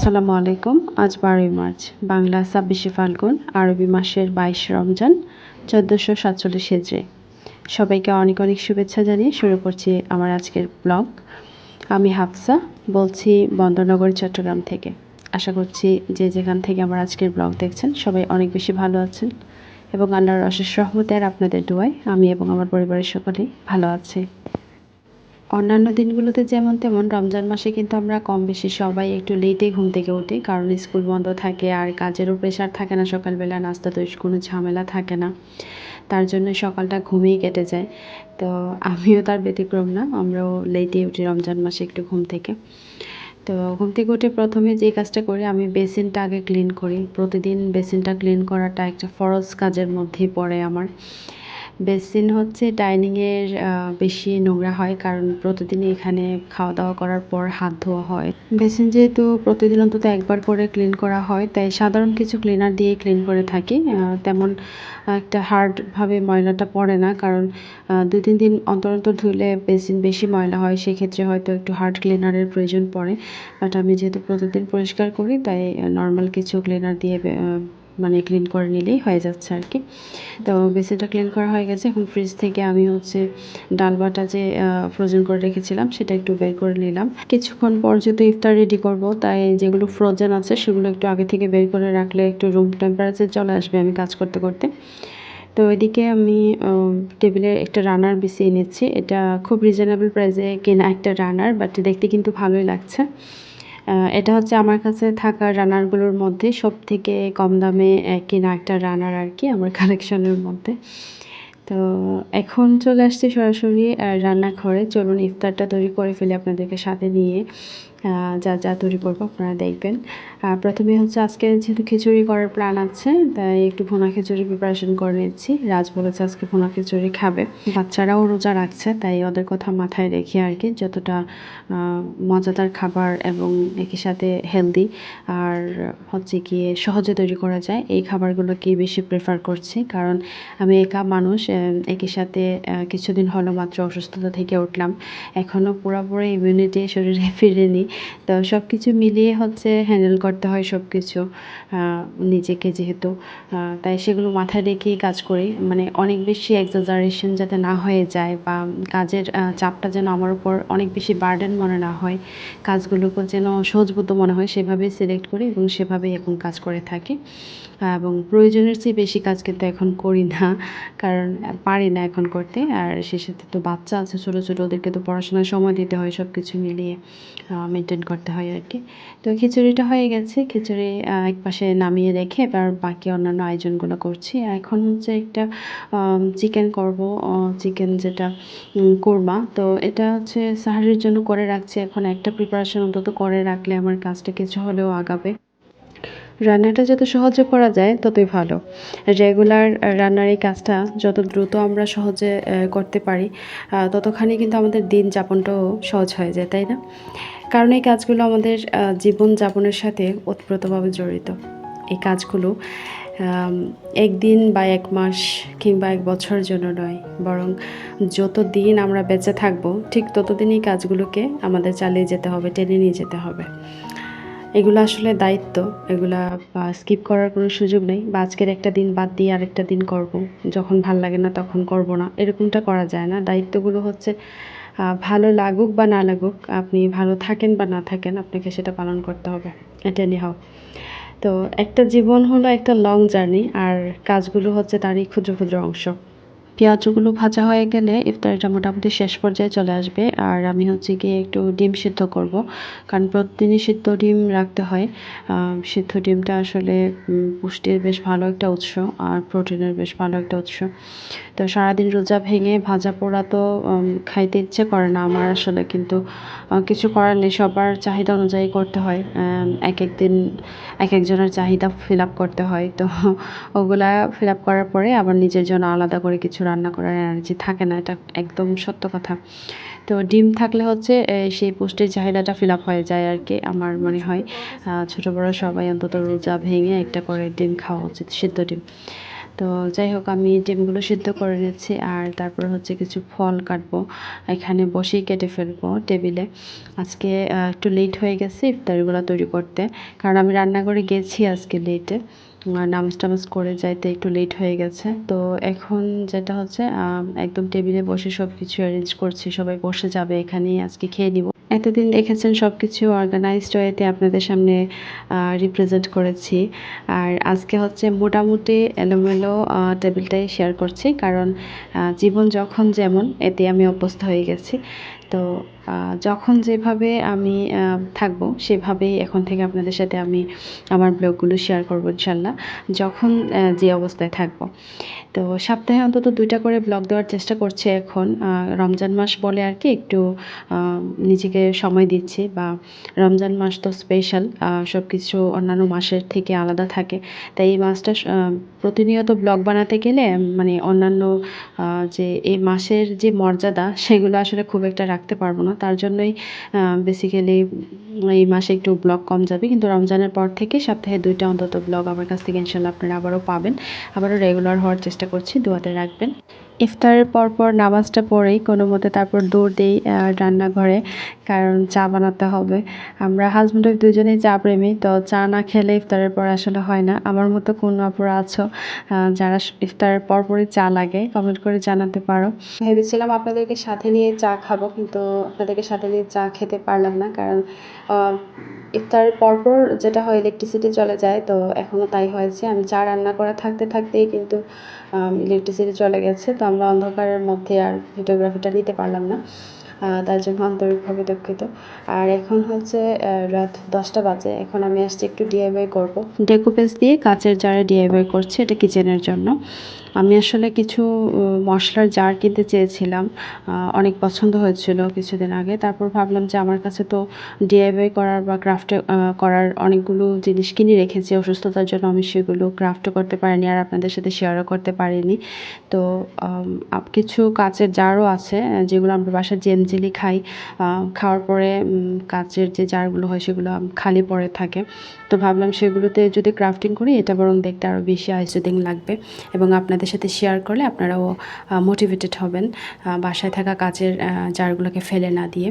আসসালামু আলাইকুম। আজ ১২ই মার্চ, বাংলা ২৬শে ফাল্গুন, আরবি মাসের ২২ রমজান, ১৪৪৭ হিজরি। সবাইকে অনেক অনেক শুভেচ্ছা জানিয়ে শুরু করছি আমার আজকের ব্লগ। আমি হাফসা বলছি বন্দরনগর চট্টগ্রাম থেকে। আশা করছি যে যেখান থেকে আমার আজকের ব্লগ দেখছেন সবাই অনেক বেশি ভালো আছেন এবং আল্লাহর অশেষ রহমতে আর আপনাদের দোয়ায় আমি এবং আমার পরিবারের সকলেই ভালো আছি। অন্যান্য দিনগুলোতে যেমন তেমন রমজান মাসে কিন্তু আমরা কম বেশি সবাই একটু লেটে ঘুম থেকে উঠি, কারণ স্কুল বন্ধ থাকে আর কাজেরও প্রেশার থাকে না, সকালবেলা নাস্তা তৈরির কোনো ঝামেলা থাকে না, তার জন্য সকালটা ঘুমিয়ে কেটে যায়। তো আমিও তার ব্যতিক্রম না, আমরাও লেটে উঠি রমজান মাসে একটু ঘুম থেকে। তো ঘুম থেকে উঠে প্রথমে যে কাজটা করি, আমি বেসিনটা আগে ক্লিন করি। প্রতিদিন বেসিনটা ক্লিন করাটা একটা ফরজ কাজের মধ্যেই পড়ে আমার। বেসিন হচ্ছে ডাইনিংয়ের বেশি নোংরা হয়, কারণ প্রতিদিনই এখানে খাওয়া দাওয়া করার পর হাত ধোয়া হয়। বেসিন যেহেতু প্রতিদিন অন্তত একবার করে ক্লিন করা হয়, তাই সাধারণ কিছু ক্লিনার দিয়ে ক্লিন করে থাকি। তেমন একটা হার্ডভাবে ময়লাটা পড়ে না, কারণ ২-৩ দিন অন্তর অন্তর ধুলে বেসিন বেশি ময়লা হয়, সেক্ষেত্রে হয়তো একটু হার্ড ক্লিনারের প্রয়োজন পড়ে। বাট আমি যেহেতু প্রতিদিন পরিষ্কার করি, তাই নর্মাল কিছু ক্লিনার দিয়ে মানে ক্লিন করে নিলেই হয়ে যাচ্ছে আর কি। তো বেসিনটা ক্লিন করা হয়ে গেছে। এখন ফ্রিজ থেকে আমি হচ্ছে ডাল বাটা যে ফ্রোজেন করে রেখেছিলাম সেটা একটু বের করে নিলাম। কিছুক্ষণ পর যেহেতু ইফতার রেডি করব, তাই যেগুলো ফ্রোজেন আছে সেগুলো একটু আগে থেকে বের করে রাখলে একটু রুম টেম্পারেচার চলে আসবে আমি কাজ করতে করতে। তো এদিকে আমি টেবিলে একটা রানার বিছিয়ে নিচ্ছি। এটা খুব রিজনেবল প্রাইসে কেনা একটা রানার, বাট দেখতে কিন্তু ভালোই লাগছে। এটা হচ্ছে আমার কাছে থাকা রানারগুলোর মধ্যে সবথেকে কম দামে কেনা একটা রানার আর কি, আমার কালেকশনের মধ্যে। তো এখন চলে আসছি সরাসরি রান্নাঘরে। চলুন ইফতারটা তৈরি করে ফেলি আপনাদেরকে সাথে নিয়ে। যা যা তৈরি করবো আপনারা দেখবেন। প্রথমে হচ্ছে আজকে যেহেতু খিচুড়ি করার প্ল্যান আছে, তাই একটু ভুনা খিচুড়ি প্রিপারেশন করে নিচ্ছি। রাজ বলেছে আজকে ভুনা খিচুড়ি খাবে। বাচ্চারাও রোজা রাখছে, তাই ওদের কথা মাথায় রেখে আর কি, যতটা মজাদার খাবার এবং একই সাথে হেলদি আর হচ্ছে গিয়ে সহজে তৈরি করা যায় এই খাবারগুলোকেই বেশি প্রেফার করছি। কারণ আমি একা মানুষ, একই সাথে কিছুদিন হলো মাত্র অসুস্থতা থেকে উঠলাম, এখনও পুরোপুরি ইমিউনিটি শরীরে ফিরেনি। তো সব কিছু মিলিয়ে হচ্ছে হ্যান্ডেল করতে হয় সব কিছু নিজেকে, যেহেতু তাই সেগুলো মাথায় রেখেই কাজ করি। মানে অনেক বেশি এক্সাজারেশন যাতে না হয়ে যায়, বা কাজের চাপটা যেন আমার উপর অনেক বেশি বার্ডেন মনে না হয়, কাজগুলোকে যেন সহজবোধ্য মনে হয়, সেভাবেই সিলেক্ট করি এবং সেভাবেই এখন কাজ করে থাকি। এবং প্রয়োজনের চেয়ে বেশি কাজ কিন্তু এখন করি না, কারণ পারি না এখন করতে। আর সে সাথে তো বাচ্চা আছে ছোটো ছোটো, ওদেরকে তো পড়াশোনায় সময় দিতে হয়, সব কিছু মিলিয়ে মেনটেন করতে হয় আর কি। তো খিচুড়িটা হয়ে গেছে, খিচুড়ি এক পাশে নামিয়ে রেখে এবার বাকি অন্যান্য আয়োজনগুলো করছি। এখন হচ্ছে একটা চিকেন করব, চিকেন যেটা কোরমা। তো এটা হচ্ছে সাহারির জন্য করে রাখছি। এখন একটা প্রিপারেশন অন্তত করে রাখলে আমার কাজটা কিছু হলেও আগাবে। রান্নাটা যত সহজে করা যায় ততই ভালো। রেগুলার রান্নার এই কাজটা যত দ্রুত আমরা সহজে করতে পারি, ততখানি কিন্তু আমাদের দিন যাপনটাও সহজ হয়ে যায়, তাই না? কারণ এই কাজগুলো আমাদের জীবনযাপনের সাথে ওতপ্রোতভাবে জড়িত। এই কাজগুলো একদিন বা ১ মাস কিংবা ১ বছরের জন্য নয়, বরং যত দিন আমরা বেঁচে থাকবো ঠিক ততদিন এই কাজগুলোকে আমাদের চালিয়ে যেতে হবে, টেনে নিয়ে যেতে হবে। এগুলো আসলে দায়িত্ব, এগুলা স্কিপ করার কোনো সুযোগ নেই, বা আজকের একটা দিন বাদ দিয়ে আরেকটা দিন করব, যখন ভাল লাগে না তখন করব না, এরকমটা করা যায় না। দায়িত্বগুলো হচ্ছে ভালো লাগুক বা না লাগুক, আপনি ভালো থাকেন বা না থাকেন, আপনাকে সেটা পালন করতে হবে। এটা নিয়ে হোক। তো একটা জীবন হলো একটা লং জার্নি, আর কাজগুলো হচ্ছে তারই ক্ষুদ্র ক্ষুদ্র অংশ। পেঁয়াজগুলো ভাজা হয়ে গেলে ইফতারিটা মোটামুটি শেষ পর্যায়ে চলে আসবে। আর আমি হচ্ছে গিয়ে একটু ডিম সিদ্ধ করব, কারণ প্রতিদিনই সিদ্ধ ডিম রাখতে হয়। সিদ্ধ ডিমটা আসলে পুষ্টির বেশ ভালো একটা উৎস, আর প্রোটিনের বেশ ভালো একটা উৎস। তো সারাদিন রোজা ভেঙে ভাজা পোড়া তো খাইতে ইচ্ছে করে না আমার আসলে, কিন্তু কিছু করার নেই, সবার চাহিদা অনুযায়ী করতে হয়। এক এক দিন এক একজনের চাহিদা ফিল আপ করতে হয়। তো ওগুলা ফিল আপ করার পরে আবার নিজের জন্য আলাদা করে কিছু রান্না করার এনার্জি থাকে না, এটা একদম সত্য কথা। তো ডিম থাকলে হচ্ছে সেই পুষ্টির চাহিদাটা ফিল আপ হয়ে যায় আর কি, আমার মনে হয়। ছোটো বড়ো সবাই অন্তত রোজা ভেঙে একটা করে ডিম খাওয়া উচিত, সিদ্ধ ডিম। তো যাই হোক, আমি ডিমগুলো সিদ্ধ করে নিচ্ছি আর তারপর হচ্ছে কিছু ফল কাটবো, এখানে বসেই কেটে ফেলবো টেবিলে। আজকে একটু লেট হয়ে গেছে ইফতারিগুলো তৈরি করতে, কারণ আমি রান্নাঘরে গেছি আজকে লেটে, নামাজ টামাজ করে যাইতে একটু লেট হয়ে গেছে। তো এখন যেটা হচ্ছে একদম টেবিলে বসে সব কিছু অ্যারেঞ্জ করছি, সবাই বসে যাবে এখানেই আজকে খেয়ে নিব। এতদিন দেখেছেন সব কিছু অর্গানাইজড ওয়েতে আপনাদের সামনে রিপ্রেজেন্ট করেছি, আর আজকে হচ্ছে মোটামুটি এলোমেলো টেবিলটাই শেয়ার করছি, কারণ জীবন যখন যেমন এতে আমি অভ্যস্ত হয়ে গেছি। তো যখন যেভাবে আমি থাকবো সেভাবেই এখন থেকে আপনাদের সাথে আমি আমার ব্লগগুলো শেয়ার করবো ইনশাল্লাহ, যখন যে অবস্থায় থাকবো। তো সপ্তাহে অন্তত 2টা করে ব্লগ দেওয়ার চেষ্টা করছি এখন, রমজান মাস বলে আর কি একটু নিজেকে সময় দিচ্ছি, বা রমজান মাস তো স্পেশাল, সব কিছু অন্যান্য মাসের থেকে আলাদা থাকে। তাই এই মাসটা প্রতিনিয়ত ব্লগ বানাতে গেলে মানে অন্যান্য যে এই মাসের যে মর্যাদা সেগুলো আসলে খুব একটা রাখতে পারবো না, তার জন্যই বেসিক্যালি এই মাসে একটু ব্লগ কম যাবে। কিন্তু রমজানের পর থেকে সপ্তাহে 2টা অন্তত ব্লগ আমার কাছ থেকে ইনশাল্লাহ আপনারা আবারও পাবেন, আবারও রেগুলার হওয়ার চেষ্টা করছি, দোয়াতে রাখবেন। ইফতারের পর নামাজটা পড়েই কোনো মতে তারপর দৌড় দেই রান্নাঘরে, কারণ চা বানাতে হবে। আমরা হাজব্যান্ড ওয়াইফ দুজনেই চা প্রেমী, তো চা না খেলে ইফতারের পর আসলে হয় না। আমার মতো কোনো আপুরা আছো যারা ইফতারের পরপরই চা লাগে, কমেন্ট করে জানাতে পারো। ভেবেছিলাম আপনাদেরকে সাথে নিয়ে চা খাবো, কিন্তু আপনাদেরকে সাথে নিয়ে চা খেতে পারলাম না, কারণ ইফতারের পরপর যেটা হয় ইলেকট্রিসিটি চলে যায়। তো এখনও তাই হয়েছে, আমি চা রান্না করা থাকতে থাকতেই কিন্তু ইলেকট্রিসিটি চলে গেছে। তো আমরা অন্ধকারের মধ্যে আর ভিডিওগ্রাফিটা নিতে পারলাম না, তার জন্য আন্তরিকভাবে দুঃখিত। আর এখন হচ্ছে রাত 10টা বাজে, এখন আমি আসছি একটু ডিআইওয়াই করবো। ডেকোপেস দিয়ে কাচের জারে ডিআইওয়াই করছি, এটা কিচেনের জন্য। আমি আসলে কিছু মশলার জার কিনতে চেয়েছিলাম, অনেক পছন্দ হয়েছিল কিছুদিন আগে। তারপর ভাবলাম যে আমার কাছে তো ডিআইওয়াই করার বা ক্রাফটে করার অনেকগুলো জিনিস কিনে রেখেছি, অসুস্থতার জন্য আমি সেগুলো ক্রাফটও করতে পারিনি আর আপনাদের সাথে শেয়ারও করতে পারিনি। তো কিছু কাচের জারও আছে যেগুলো আমরা বাসায় জেলি খাই, খাওয়ার পরে কাচের যে জারগুলো হয় সেগুলো খালি পড়ে থাকে। তো ভাবলাম সেগুলোতে যদি ক্রাফটিং করি এটা বরং দেখতে আরও বেশি আইসুদিং লাগবে, এবং আপনাদের সাথে শেয়ার করলে আপনারাও মোটিভেটেড হবেন বাসায় থাকা কাচের জারগুলোকে ফেলে না দিয়ে।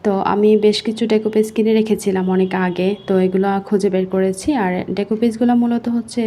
তো আমি বেশ কিছু ডেকোপিস কিনে রেখেছিলাম অনেক আগে, তো এগুলো খুঁজে বের করেছি। আর ডেকোপিসগুলো মূলত হচ্ছে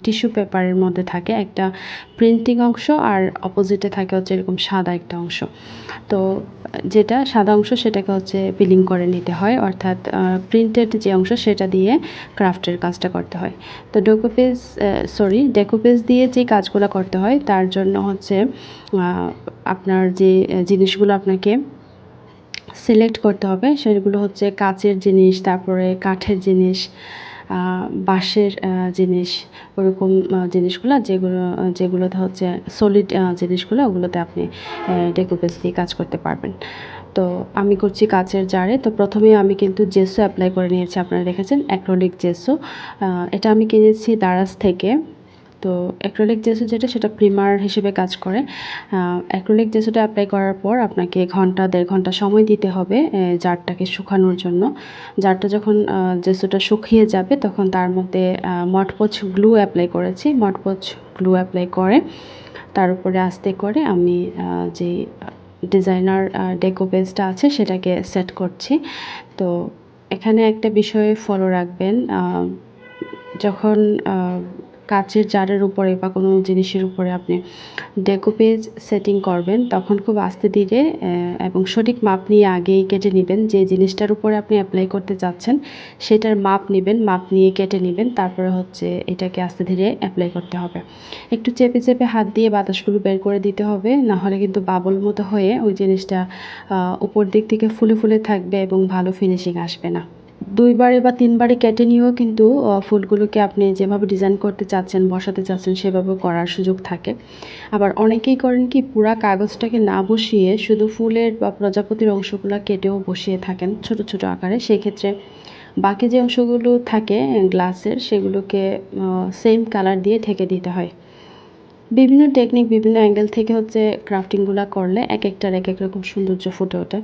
টিস্যু পেপারের মধ্যে থাকে একটা প্রিন্টিং অংশ, আর অপোজিটে থাকে হচ্ছে এরকম সাদা একটা অংশ। তো যেটা সাদা অংশ সেটাকে হচ্ছে পিলিং করে নিতে হয়, অর্থাৎ প্রিন্টেড যে অংশ সেটা দিয়ে ক্রাফটের কাজটা করতে হয়। তো ডেকোপেজ দিয়ে যে কাজগুলো করতে হয় তার জন্য হচ্ছে আপনার যে জিনিসগুলো আপনাকে সিলেক্ট করতে হবে সেগুলো হচ্ছে কাচের জিনিস, তারপরে কাঠের জিনিস, বাঁশের জিনিস, ওরকম জিনিসগুলো যেগুলোতে হচ্ছে সলিড জিনিসগুলো, ওগুলোতে আপনি ডেকোপেজ দিয়ে কাজ করতে পারবেন। তো আমি করছি কাচের জারে। তো প্রথমে আমি কিন্তু জেসো অ্যাপ্লাই করে নিয়েছি, আপনারা দেখেছেন অ্যাক্রিলিক জেসো, এটা আমি কিনেছি দারাজ থেকে। তো অ্যাক্রিলিক জেসো যেটা সেটা প্রিমার হিসেবে কাজ করে। অ্যাক্রিলিক জেসোটা অ্যাপ্লাই করার পর আপনাকে 1-1.5 ঘন্টা সময় দিতে হবে জারটাকে শুকানোর জন্য। জারটা যখন জেসোটা শুকিয়ে যাবে তখন তার মধ্যে মটপচ গ্লু অ্যাপ্লাই করেছি। মটপচ গ্লু অ্যাপ্লাই করে তার উপরে আস্তে করে আমি যে ডিজাইনার ডেকোপেজটা আছে সেটাকে সেট করছি। তো এখানে একটা বিষয় ফলো রাখবেন, যখন কাচের জারের উপরে বা কোনো জিনিসের উপরে আপনি ডেকোপেজ সেটিং করবেন তখন খুব আস্তে ধীরে এবং সঠিক মাপ নিয়ে আগেই কেটে নেবেন। যে জিনিসটার উপরে আপনি অ্যাপ্লাই করতে চাচ্ছেন সেটার মাপ নেবেন, মাপ নিয়ে কেটে নেবেন, তারপরে হচ্ছে এটাকে আস্তে ধীরে অ্যাপ্লাই করতে হবে। একটু চেপে চেপে হাত দিয়ে বাতাসগুলো বের করে দিতে হবে, না হলে কিন্তু বাবল মতো হয়ে ওই জিনিসটা উপর দিক থেকে ফুলে ফুলে থাকবে এবং ভালো ফিনিশিং আসবে না। 2বারে বা 3বারে কেটে নিয়েও কিন্তু ফুলগুলোকে আপনি যেভাবে ডিজাইন করতে চাচ্ছেন, বসাতে চাচ্ছেন সেভাবে করার সুযোগ থাকে। আবার অনেকেই করেন কি পুরা কাগজটাকে না বসিয়ে শুধু ফুলের বা প্রজাপতির অংশগুলো কেটেও বসিয়ে থাকেন ছোট ছোট আকারে। সেক্ষেত্রে বাকি যে অংশগুলো থাকে গ্লাসের সেগুলোকে সেম কালার দিয়ে ঢেকে দিতে হয়। বিভিন্ন টেকনিক বিভিন্ন অ্যাঙ্গেল থেকে হচ্ছে ক্রাফটিংগুলো করলে এক একটার এক এক রকম সৌন্দর্য ফুটে ওঠে।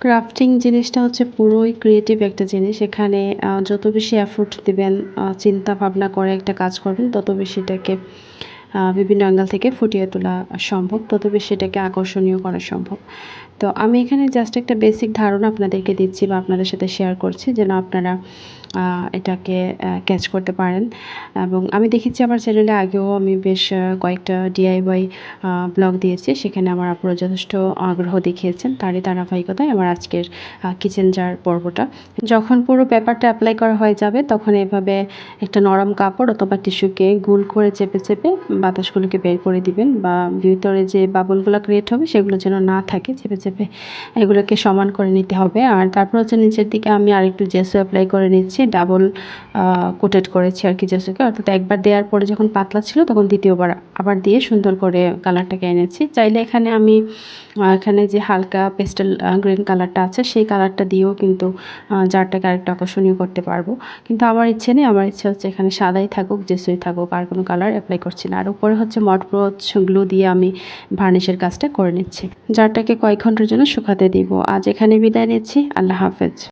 ক্রাফটিং জিনিসটা হচ্ছে পুরোই ক্রিয়েটিভ একটা জিনিস। এখানে যত বেশি এফোর্ট দিবেন, চিন্তা ভাবনা করে একটা কাজ করবেন, তত বেশি এটাকে বিভিন্ন অ্যাঙ্গেল থেকে ফুটিয়ে তোলা সম্ভব, তত বেশি সেটাকে আকর্ষণীয় করা সম্ভব। তো আমি এখানে জাস্ট একটা বেসিক ধারণা আপনাদেরকে দিচ্ছি বা আপনাদের সাথে শেয়ার করছি যেন আপনারা এটাকে ক্যাচ করতে পারেন। এবং আমি দেখেছি আমার চ্যানেলে আগেও আমি বেশ কয়েকটা DIY ব্লগ দিয়েছি, সেখানে আমার আপুরা যথেষ্ট আগ্রহ দেখিয়েছেন। তারই ধারাবাহিকতায় আমার আজকের কিচেন জার পর্বটা। যখন পুরো পেপারটা অ্যাপ্লাই করা হয়ে যাবে তখন এভাবে একটা নরম কাপড় অথবা টিস্যুকে গোল করে চেপে চেপে বাতাসগুলোকে বের করে দিবেন, বা ভিতরে যে বাবলগুলো ক্রিয়েট হবে সেগুলো যেন না থাকে, চেপে চেপে এগুলোকে সমান করে নিতে হবে। আর তারপর হচ্ছে নিচের দিকে আমি আরেকটু জেসো অ্যাপ্লাই করে নিচ্ছি, ডাবল কোটেড করেছি আর কি জেসোকে, অর্থাৎ একবার দেওয়ার পরে যখন পাতলা ছিল তখন দ্বিতীয়বার আবার দিয়ে সুন্দর করে কালারটাকে এনেছি। চাইলে এখানে আমি এখানে যে হালকা পেস্টেল গ্রিন কালারটা আছে সেই কালারটা দিয়েও কিন্তু জারটাকে আরেকটু আকর্ষণীয় করতে পারবো, কিন্তু আমার ইচ্ছে নেই। আমার ইচ্ছে হচ্ছে এখানে সাদাই থাকুক, জেসোই থাকুক, আর কোনো কালার অ্যাপ্লাই করছি না। আর উপরে হচ্ছে মটব্রোচ গ্লু দিয়ে আমি ভার্নিশের কাজটা করে নিচ্ছি। জারটাকে কয়েক ঘন্টার জন্য শুকাতে দিব। আজ এখানে বিদায় নিচ্ছি। আল্লাহ হাফেজ।